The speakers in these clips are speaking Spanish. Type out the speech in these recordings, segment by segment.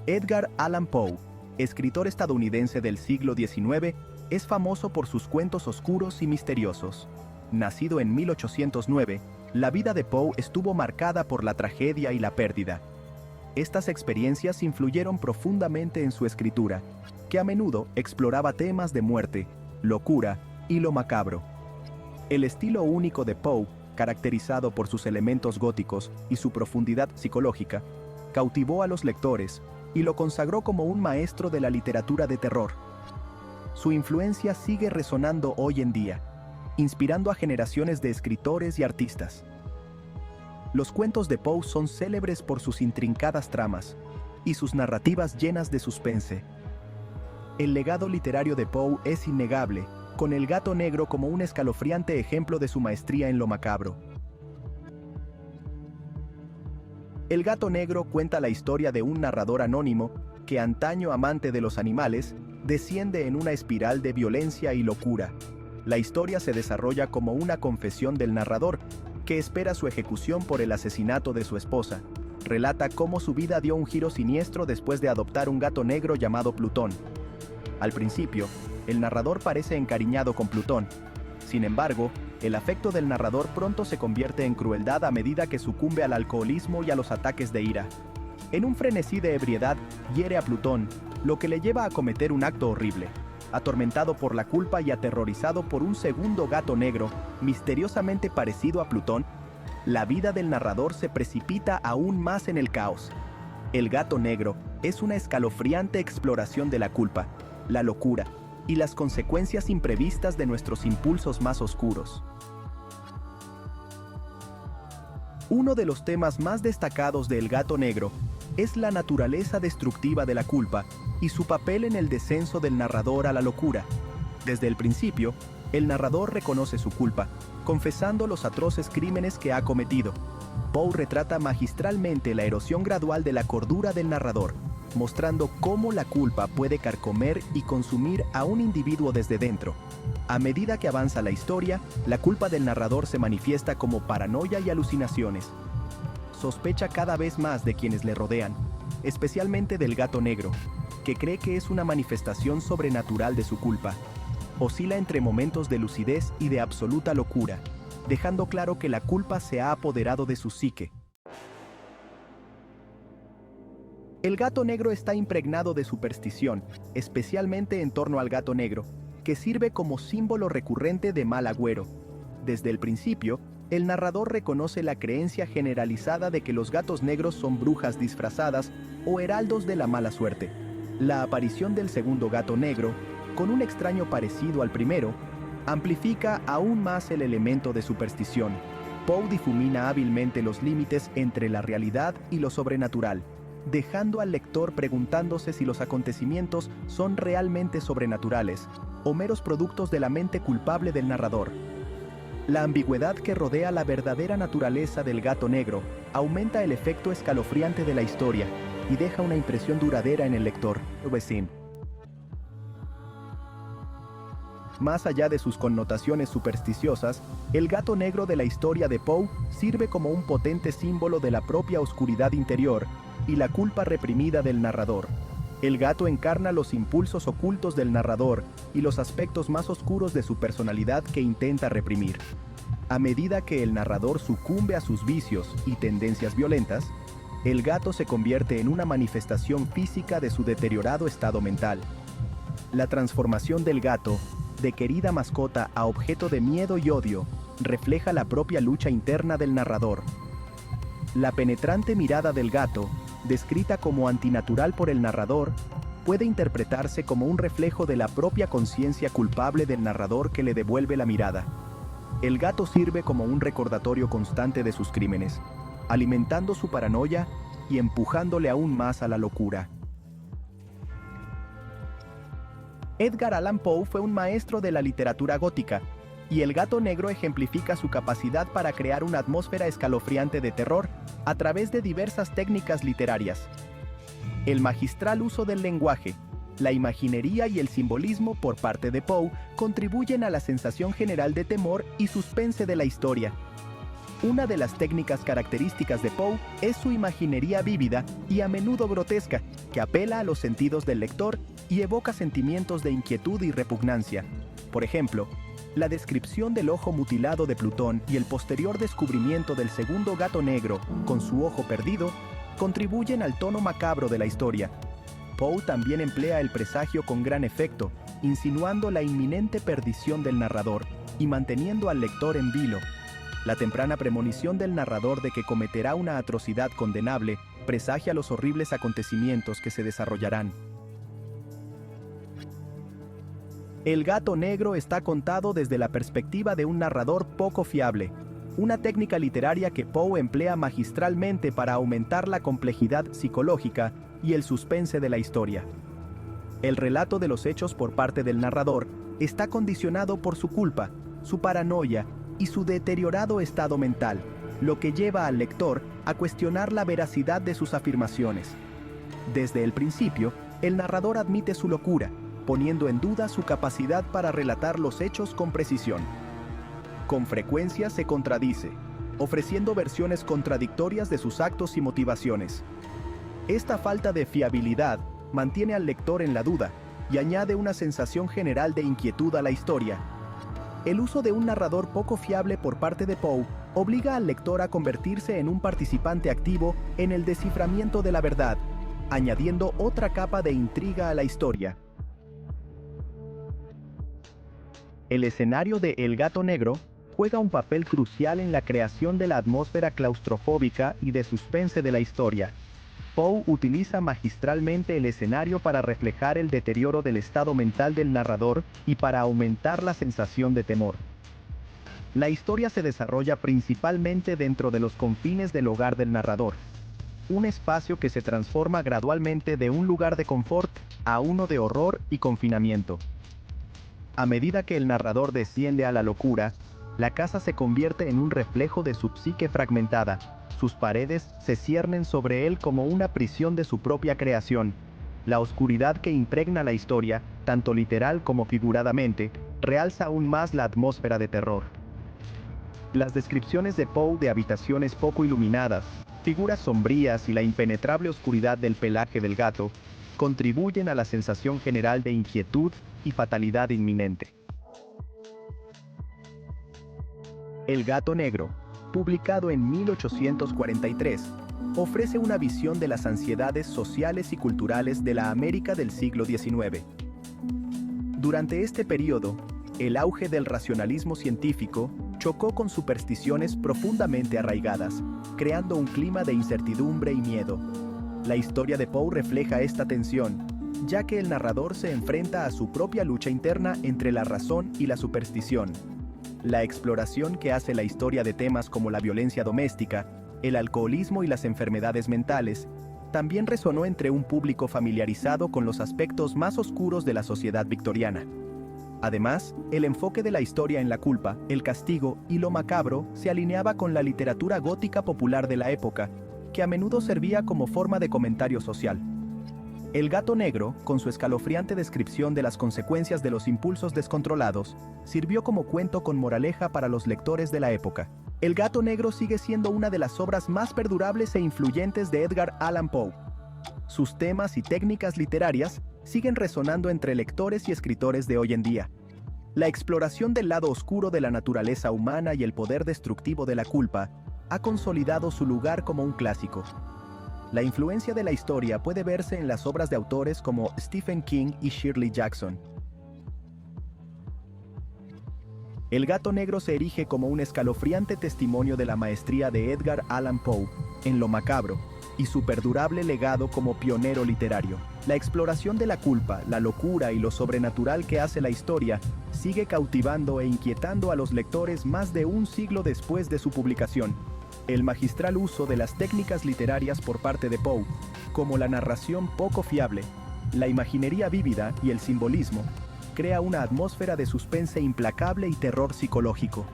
Edgar Allan Poe, escritor estadounidense del siglo XIX, es famoso por sus cuentos oscuros y misteriosos. Nacido en 1809, la vida de Poe estuvo marcada por la tragedia y la pérdida. Estas experiencias influyeron profundamente en su escritura, que a menudo exploraba temas de muerte, locura y lo macabro. El estilo único de Poe, caracterizado por sus elementos góticos y su profundidad psicológica, cautivó a los lectores y lo consagró como un maestro de la literatura de terror. Su influencia sigue resonando hoy en día, inspirando a generaciones de escritores y artistas. Los cuentos de Poe son célebres por sus intrincadas tramas y sus narrativas llenas de suspense. El legado literario de Poe es innegable, con El gato negro como un escalofriante ejemplo de su maestría en lo macabro. El gato negro cuenta la historia de un narrador anónimo que, antaño amante de los animales, desciende en una espiral de violencia y locura. La historia se desarrolla como una confesión del narrador, que espera su ejecución por el asesinato de su esposa. Relata cómo su vida dio un giro siniestro después de adoptar un gato negro llamado Plutón. Al principio, el narrador parece encariñado con Plutón. Sin embargo, el afecto del narrador pronto se convierte en crueldad a medida que sucumbe al alcoholismo y a los ataques de ira. En un frenesí de ebriedad, hiere a Plutón, lo que le lleva a cometer un acto horrible. Atormentado por la culpa y aterrorizado por un segundo gato negro, misteriosamente parecido a Plutón, la vida del narrador se precipita aún más en el caos. El gato negro es una escalofriante exploración de la culpa, la locura y las consecuencias imprevistas de nuestros impulsos más oscuros. Uno de los temas más destacados de El gato negro es la naturaleza destructiva de la culpa y su papel en el descenso del narrador a la locura. Desde el principio, el narrador reconoce su culpa, confesando los atroces crímenes que ha cometido. Poe retrata magistralmente la erosión gradual de la cordura del narrador, mostrando cómo la culpa puede carcomer y consumir a un individuo desde dentro. A medida que avanza la historia, la culpa del narrador se manifiesta como paranoia y alucinaciones. Sospecha cada vez más de quienes le rodean, especialmente del gato negro, que cree que es una manifestación sobrenatural de su culpa. Oscila entre momentos de lucidez y de absoluta locura, dejando claro que la culpa se ha apoderado de su psique. El gato negro está impregnado de superstición, especialmente en torno al gato negro, que sirve como símbolo recurrente de mal agüero. Desde el principio, el narrador reconoce la creencia generalizada de que los gatos negros son brujas disfrazadas o heraldos de la mala suerte. La aparición del segundo gato negro, con un extraño parecido al primero, amplifica aún más el elemento de superstición. Poe difumina hábilmente los límites entre la realidad y lo sobrenatural, dejando al lector preguntándose si los acontecimientos son realmente sobrenaturales o meros productos de la mente culpable del narrador. La ambigüedad que rodea la verdadera naturaleza del gato negro aumenta el efecto escalofriante de la historia y deja una impresión duradera en el lector. Más allá de sus connotaciones supersticiosas, el gato negro de la historia de Poe sirve como un potente símbolo de la propia oscuridad interior y la culpa reprimida del narrador. El gato encarna los impulsos ocultos del narrador y los aspectos más oscuros de su personalidad que intenta reprimir. A medida que el narrador sucumbe a sus vicios y tendencias violentas, el gato se convierte en una manifestación física de su deteriorado estado mental. La transformación del gato, de querida mascota a objeto de miedo y odio, refleja la propia lucha interna del narrador. La penetrante mirada del gato, descrita como antinatural por el narrador, puede interpretarse como un reflejo de la propia conciencia culpable del narrador que le devuelve la mirada. El gato sirve como un recordatorio constante de sus crímenes, alimentando su paranoia y empujándole aún más a la locura. Edgar Allan Poe fue un maestro de la literatura gótica, y El gato negro ejemplifica su capacidad para crear una atmósfera escalofriante de terror a través de diversas técnicas literarias. El magistral uso del lenguaje, la imaginería y el simbolismo por parte de Poe contribuyen a la sensación general de temor y suspense de la historia. Una de las técnicas características de Poe es su imaginería vívida y a menudo grotesca, que apela a los sentidos del lector y evoca sentimientos de inquietud y repugnancia. Por ejemplo, la descripción del ojo mutilado de Plutón y el posterior descubrimiento del segundo gato negro con su ojo perdido contribuyen al tono macabro de la historia. Poe también emplea el presagio con gran efecto, insinuando la inminente perdición del narrador y manteniendo al lector en vilo. La temprana premonición del narrador de que cometerá una atrocidad condenable presagia los horribles acontecimientos que se desarrollarán. El gato negro está contado desde la perspectiva de un narrador poco fiable, una técnica literaria que Poe emplea magistralmente para aumentar la complejidad psicológica y el suspense de la historia. El relato de los hechos por parte del narrador está condicionado por su culpa, su paranoia y su deteriorado estado mental, lo que lleva al lector a cuestionar la veracidad de sus afirmaciones. Desde el principio, el narrador admite su locura, poniendo en duda su capacidad para relatar los hechos con precisión. Con frecuencia se contradice, ofreciendo versiones contradictorias de sus actos y motivaciones. Esta falta de fiabilidad mantiene al lector en la duda y añade una sensación general de inquietud a la historia. El uso de un narrador poco fiable por parte de Poe obliga al lector a convertirse en un participante activo en el desciframiento de la verdad, añadiendo otra capa de intriga a la historia. El escenario de El gato negro juega un papel crucial en la creación de la atmósfera claustrofóbica y de suspense de la historia. Poe utiliza magistralmente el escenario para reflejar el deterioro del estado mental del narrador y para aumentar la sensación de temor. La historia se desarrolla principalmente dentro de los confines del hogar del narrador, un espacio que se transforma gradualmente de un lugar de confort a uno de horror y confinamiento. A medida que el narrador desciende a la locura, la casa se convierte en un reflejo de su psique fragmentada. Sus paredes se ciernen sobre él como una prisión de su propia creación. La oscuridad que impregna la historia, tanto literal como figuradamente, realza aún más la atmósfera de terror. Las descripciones de Poe de habitaciones poco iluminadas, figuras sombrías y la impenetrable oscuridad del pelaje del gato contribuyen a la sensación general de inquietud y fatalidad inminente. El gato negro, publicado en 1843, ofrece una visión de las ansiedades sociales y culturales de la América del siglo XIX. Durante este periodo, el auge del racionalismo científico chocó con supersticiones profundamente arraigadas, creando un clima de incertidumbre y miedo. La historia de Poe refleja esta tensión, ya que el narrador se enfrenta a su propia lucha interna entre la razón y la superstición. La exploración que hace la historia de temas como la violencia doméstica, el alcoholismo y las enfermedades mentales, también resonó entre un público familiarizado con los aspectos más oscuros de la sociedad victoriana. Además, el enfoque de la historia en la culpa, el castigo y lo macabro se alineaba con la literatura gótica popular de la época, que a menudo servía como forma de comentario social. El gato negro, con su escalofriante descripción de las consecuencias de los impulsos descontrolados, sirvió como cuento con moraleja para los lectores de la época. El gato negro sigue siendo una de las obras más perdurables e influyentes de Edgar Allan Poe. Sus temas y técnicas literarias siguen resonando entre lectores y escritores de hoy en día. La exploración del lado oscuro de la naturaleza humana y el poder destructivo de la culpa ha consolidado su lugar como un clásico. La influencia de la historia puede verse en las obras de autores como Stephen King y Shirley Jackson. El gato negro se erige como un escalofriante testimonio de la maestría de Edgar Allan Poe en lo macabro y su perdurable legado como pionero literario. La exploración de la culpa, la locura y lo sobrenatural que hace la historia sigue cautivando e inquietando a los lectores más de un siglo después de su publicación. El magistral uso de las técnicas literarias por parte de Poe, como la narración poco fiable, la imaginería vívida y el simbolismo, crea una atmósfera de suspense implacable y terror psicológico.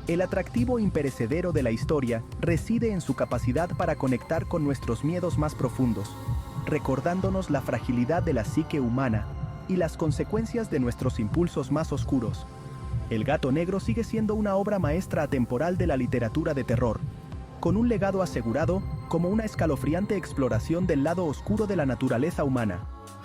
El atractivo imperecedero de la historia reside en su capacidad para conectar con nuestros miedos más profundos, recordándonos la fragilidad de la psique humana y las consecuencias de nuestros impulsos más oscuros. El gato negro sigue siendo una obra maestra atemporal de la literatura de terror, con un legado asegurado como una escalofriante exploración del lado oscuro de la naturaleza humana.